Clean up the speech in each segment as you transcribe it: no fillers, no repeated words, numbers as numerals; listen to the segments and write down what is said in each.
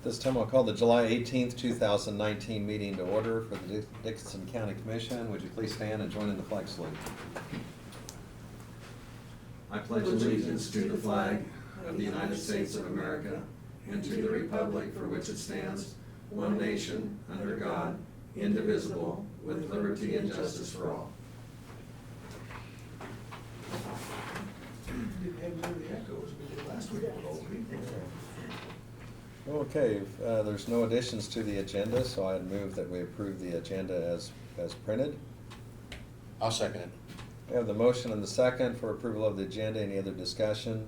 This time I'll call the July 18th, 2019 meeting to order for the Dickinson County Commission. Would you please stand and join in the flag salute? I pledge allegiance to the flag of the United States of America and to the republic for which it stands, one nation, under God, indivisible, with liberty and justice for all. Didn't have near the echoes we did last week with old people. Okay, there's no additions to the agenda, so I'd move that we approve the agenda as printed. I'll second it. We have the motion and the second for approval of the agenda. Any other discussion?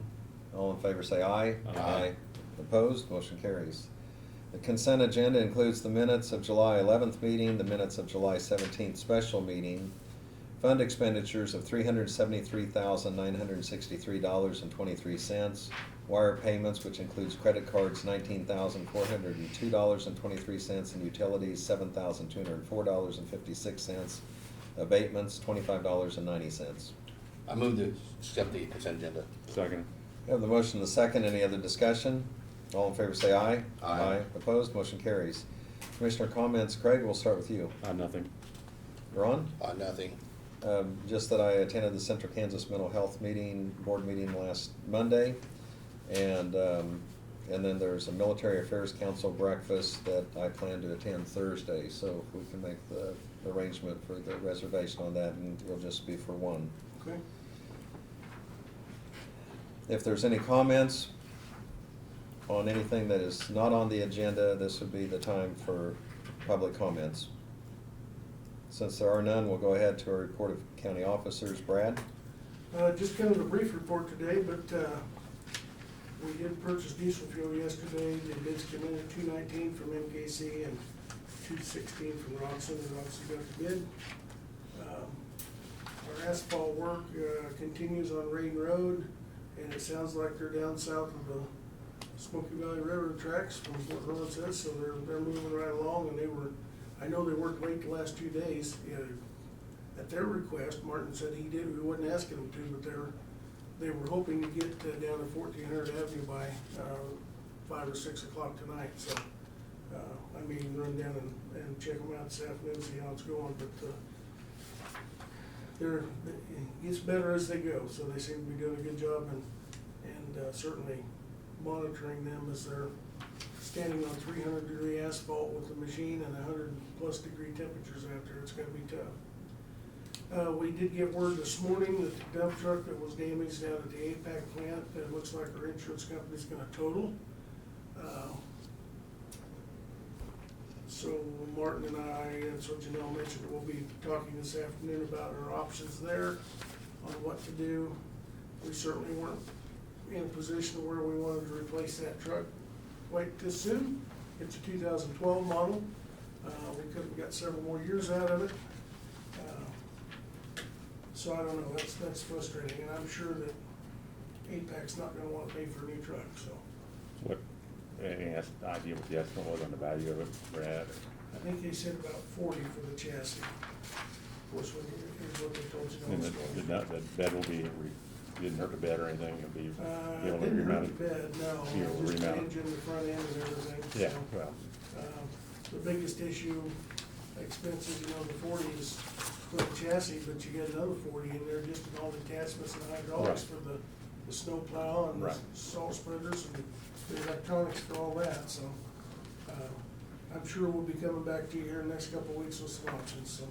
All in favor say aye. Aye. Opposed? Motion carries. The consent agenda includes the minutes of July 11th meeting, the minutes of July 17th special meeting, fund expenditures of $373,963.23, wire payments, which includes credit cards, $19,402.23, and utilities, $7,204.56, abatements, $25.90. I move to accept the consent agenda. Second. We have the motion and the second. Any other discussion? All in favor say aye. Aye. Opposed? Motion carries. Commissioner comments. Craig, we'll start with you. Nothing. Ron? Nothing. Just that I attended the Central Kansas Mental Health board meeting last Monday. And then there's a Military Affairs Council breakfast that I plan to attend Thursday. So if we can make the arrangement for the reservation on that, and it'll just be for one. Okay. If there's any comments on anything that is not on the agenda, this would be the time for public comments. Since there are none, we'll go ahead to our report of county officers. Brad? Just kind of a brief report today, but we did purchase diesel fuel yesterday. The bids came in at $2.19 from MKC and $2.16 from Robson. And Robson got the bid. Our asphalt work continues on Rain Road, and it sounds like they're down south of the Smoky Valley Railroad tracks from what Ron says, so they're moving right along, and I know they worked late the last 2 days. At their request, Martin said he wasn't asking them to, but they were hoping to get down to 1400 Avenue by 5 or 6 o'clock tonight, so I may run down and check them out this afternoon, see how it's going, but it gets better as they go, so they seem to be doing a good job, and certainly monitoring them as they're standing on 300-degree asphalt with the machine and 100+ degree temperatures after. It's gonna be tough. We did get word this morning that the dump truck that was damaged down at the APAC plant, it looks like our insurance company's gonna total. So Martin and I, that's what Janelle mentioned, we'll be talking this afternoon about our options there on what to do. We certainly weren't in a position where we wanted to replace that truck quite this soon. It's a 2012 model. We could have got several more years out of it. So I don't know, that's frustrating, and I'm sure that APAC's not gonna wanna pay for a new truck, so. What, any idea what the estimate was on the value of it, Brad? I think they said about 40 for the chassis. Of course, here's what they told you. And the bed will be, didn't hurt the bed or anything, it'll be. Didn't hurt the bed, no, Be able to just the remount it. engine, the front end and everything. Yeah, so, well, The biggest issue, expenses, the 40 is for the chassis, but you get another 40 in there just in all the attachments and hydraulics Right. for the snow plow and the Right. salt spreaders and the electronics for all that, so. I'm sure we'll be coming back to you here in the next couple of weeks with some options, so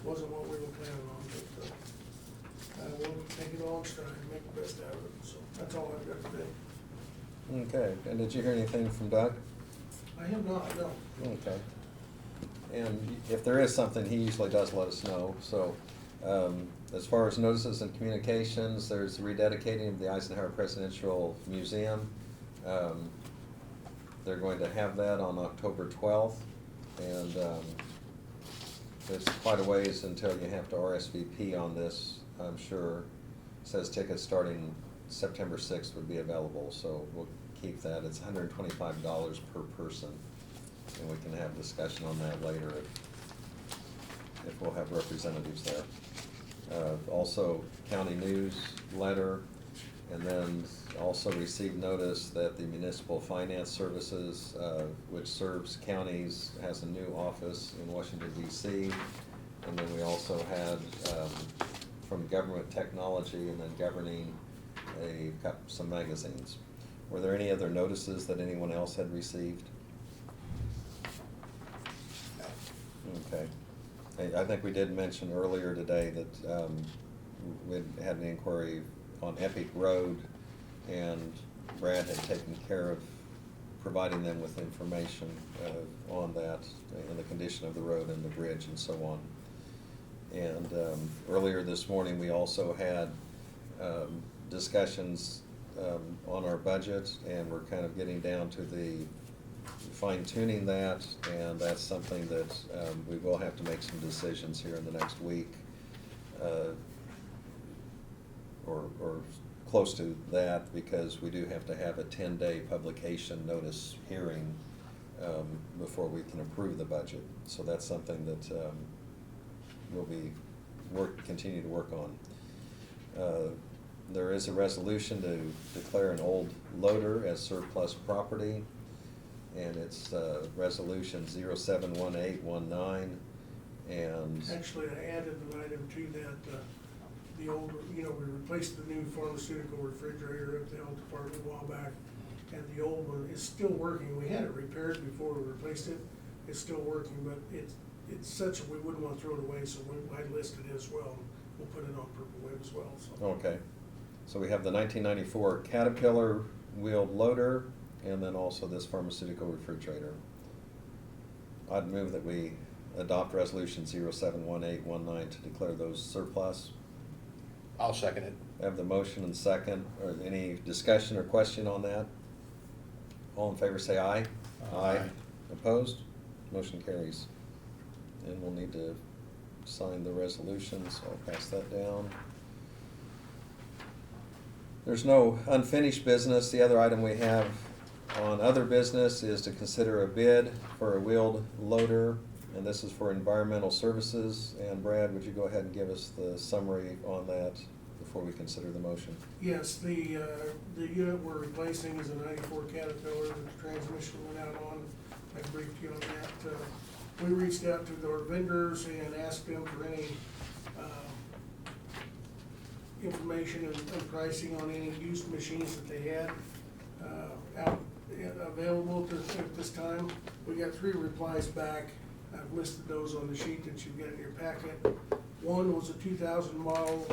wasn't what we were planning on, but we'll take it all in stride and make the best out of it, so that's all I've got today. Okay. And did you hear anything from Doug? I have not, no. Okay. And if there is something, he usually does let us know. So as far as notices and communications, there's the rededicating of the Eisenhower Presidential Museum. They're going to have that on October 12th. And there's quite a ways until you have to RSVP on this, I'm sure. It says tickets starting September 6th would be available, so we'll keep that. It's $125 per person. And we can have discussion on that later if we'll have representatives there. Also, county newsletter And then also received notice that the Municipal Finance Services, which serves counties, has a new office in Washington DC. And then we also had, from Government Technology and then Governing, some magazines. Were there any other notices that anyone else had received? Okay. I think we did mention earlier today that we had an inquiry on Epic Road, and Brad had taken care of providing them with information on that and the condition of the road and the bridge and so on. And earlier this morning, we also had discussions on our budget, and we're kind of getting down to the fine tuning that, and that's something that we will have to make some decisions here in the next week, or close to that, because we do have to have a 10-day publication notice hearing before we can approve the budget. So that's something that we'll continue to work on. There is a resolution to declare an old loader as surplus property, and it's resolution 071819. And Actually, I added an item to that, the old, we replaced the new pharmaceutical refrigerator at the health department a while back, and the old one is still working. We had it repaired before we replaced it. It's still working, but it's such a, we wouldn't want to throw it away, so I listed it as well. We'll put it on Purple Wave as well, so. okay, so we have the 1994 Caterpillar wheeled loader, and then also this pharmaceutical refrigerator. I'd move that we adopt resolution 071819 to declare those surplus. I'll second it. I have the motion and second. Or any discussion or question on that? All in favor say aye. Aye. Opposed? Motion carries. And we'll need to sign the resolution, so I'll pass that down. There's no unfinished business. The other item we have on other business is to consider a bid for a wheeled loader, and this is for environmental services. And Brad, would you go ahead and give us the summary on that before we consider the motion? Yes, the unit we're replacing is a 94 Caterpillar that the transmission went out on. I briefed you on that. We reached out to our vendors and asked them for any information and pricing on any used machines that they had out available at this time. We got 3 replies back. I've listed those on the sheet that you've got in your packet. One was a 2000 model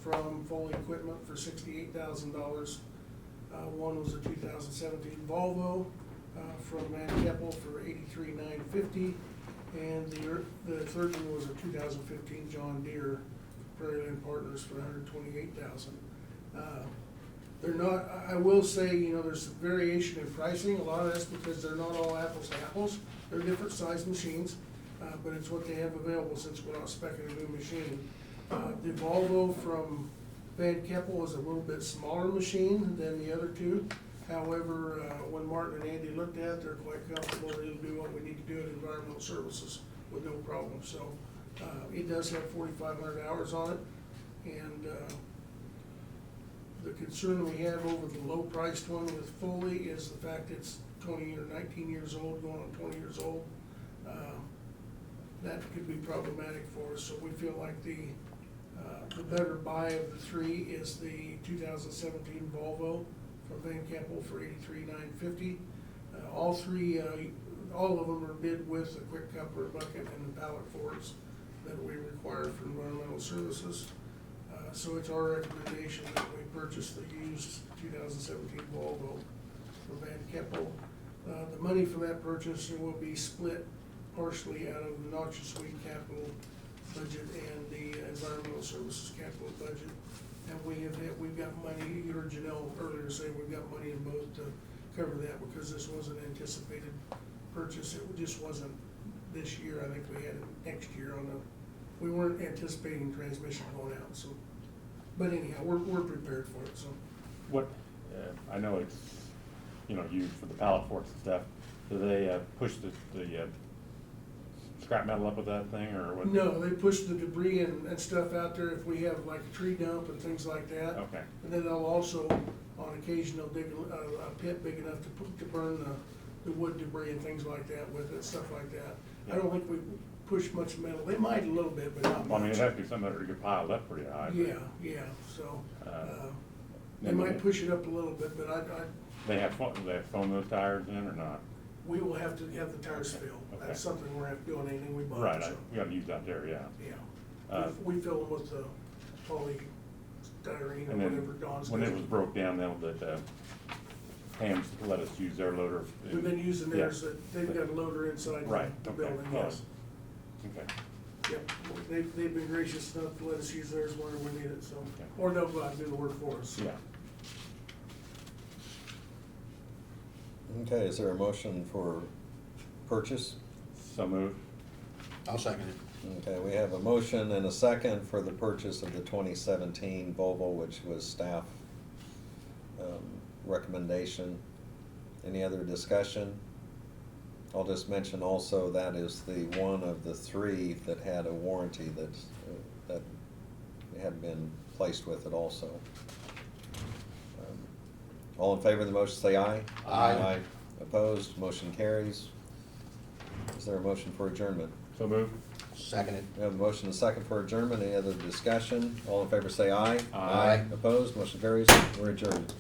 from Foley Equipment for $68,000. One was a 2017 Volvo from Van Keppel for $83,950, and the third one was a 2015 John Deere Prairie Land Partners for $128,000. They're not, I will say, there's variation in pricing. A lot of that's because they're not all apples to apples. They're different size machines, but it's what they have available since we're not specing a new machine. The Volvo from Van Keppel is a little bit smaller machine than the other two. However, when Martin and Andy looked at it, they're quite comfortable. It'll do what we need to do at environmental services with no problem. So it does have 4,500 hours on it, and the concern we have over the low-priced one with Foley is the fact it's 20 or 19 years old, going on 20 years old. That could be problematic for us. So we feel like the better buy of the 3 is the 2017 Volvo from Van Keppel for $83,950. All of them are bid with the quick coupler bucket and the pallet forks that we require for environmental services. So it's our recommendation that we purchase the used 2017 Volvo from Van Keppel. The money for that purchase will be split partially out of the noxious weed capital budget and the environmental services capital budget. And we've got money, you heard Janelle earlier say we've got money in both to cover that, because this wasn't anticipated purchase. It just wasn't this year. I think we had it next year we weren't anticipating transmission going out, so. But anyhow, we're prepared for it, so. What, I know it's, used for the pallet forks and stuff. Do they push the scrap metal up with that thing, or what? No, they push the debris and stuff out there if we have like a tree dump and things like that. Okay, And then they'll also, on occasion, they'll dig a pit big enough to burn the wood debris and things like that with it, stuff like that. I don't think we push much metal. They might a little bit, but not well, I mean, much. it'd have to be something that would get piled up pretty high. but, Yeah, so, they then might push it up a little bit, but They have foam those tires in or not? we will have to have the tires filled. Okay. That's something we're gonna have to do on anything we buy, Right, so, we gotta use that there, yeah. yeah. Uh, We fill them with the polystyrene or And then, whatever Don's when it got. was broke down, that, Ham's let us use their loader. We've been using Yeah. theirs, they've got a loader inside Right, the okay. building, All yes. Okay, Yep, they've been gracious enough to let us use theirs whenever we need it, so, Okay. or they'll go out and do the work for us. yeah. Okay, is there a motion for purchase? So moved. I'll second it. Okay, we have a motion and a second for the purchase of the 2017 Volvo, which was staff recommendation. Any other discussion? I'll just mention also that is the one of the three that had a warranty that had been placed with it also. All in favor of the motion, say aye. Aye. Opposed, motion carries. Is there a motion for adjournment? So moved. Second it. We have a motion and a second for adjournment. Any other discussion? All in favor say aye. Aye. Opposed, motion carries. We're adjourned.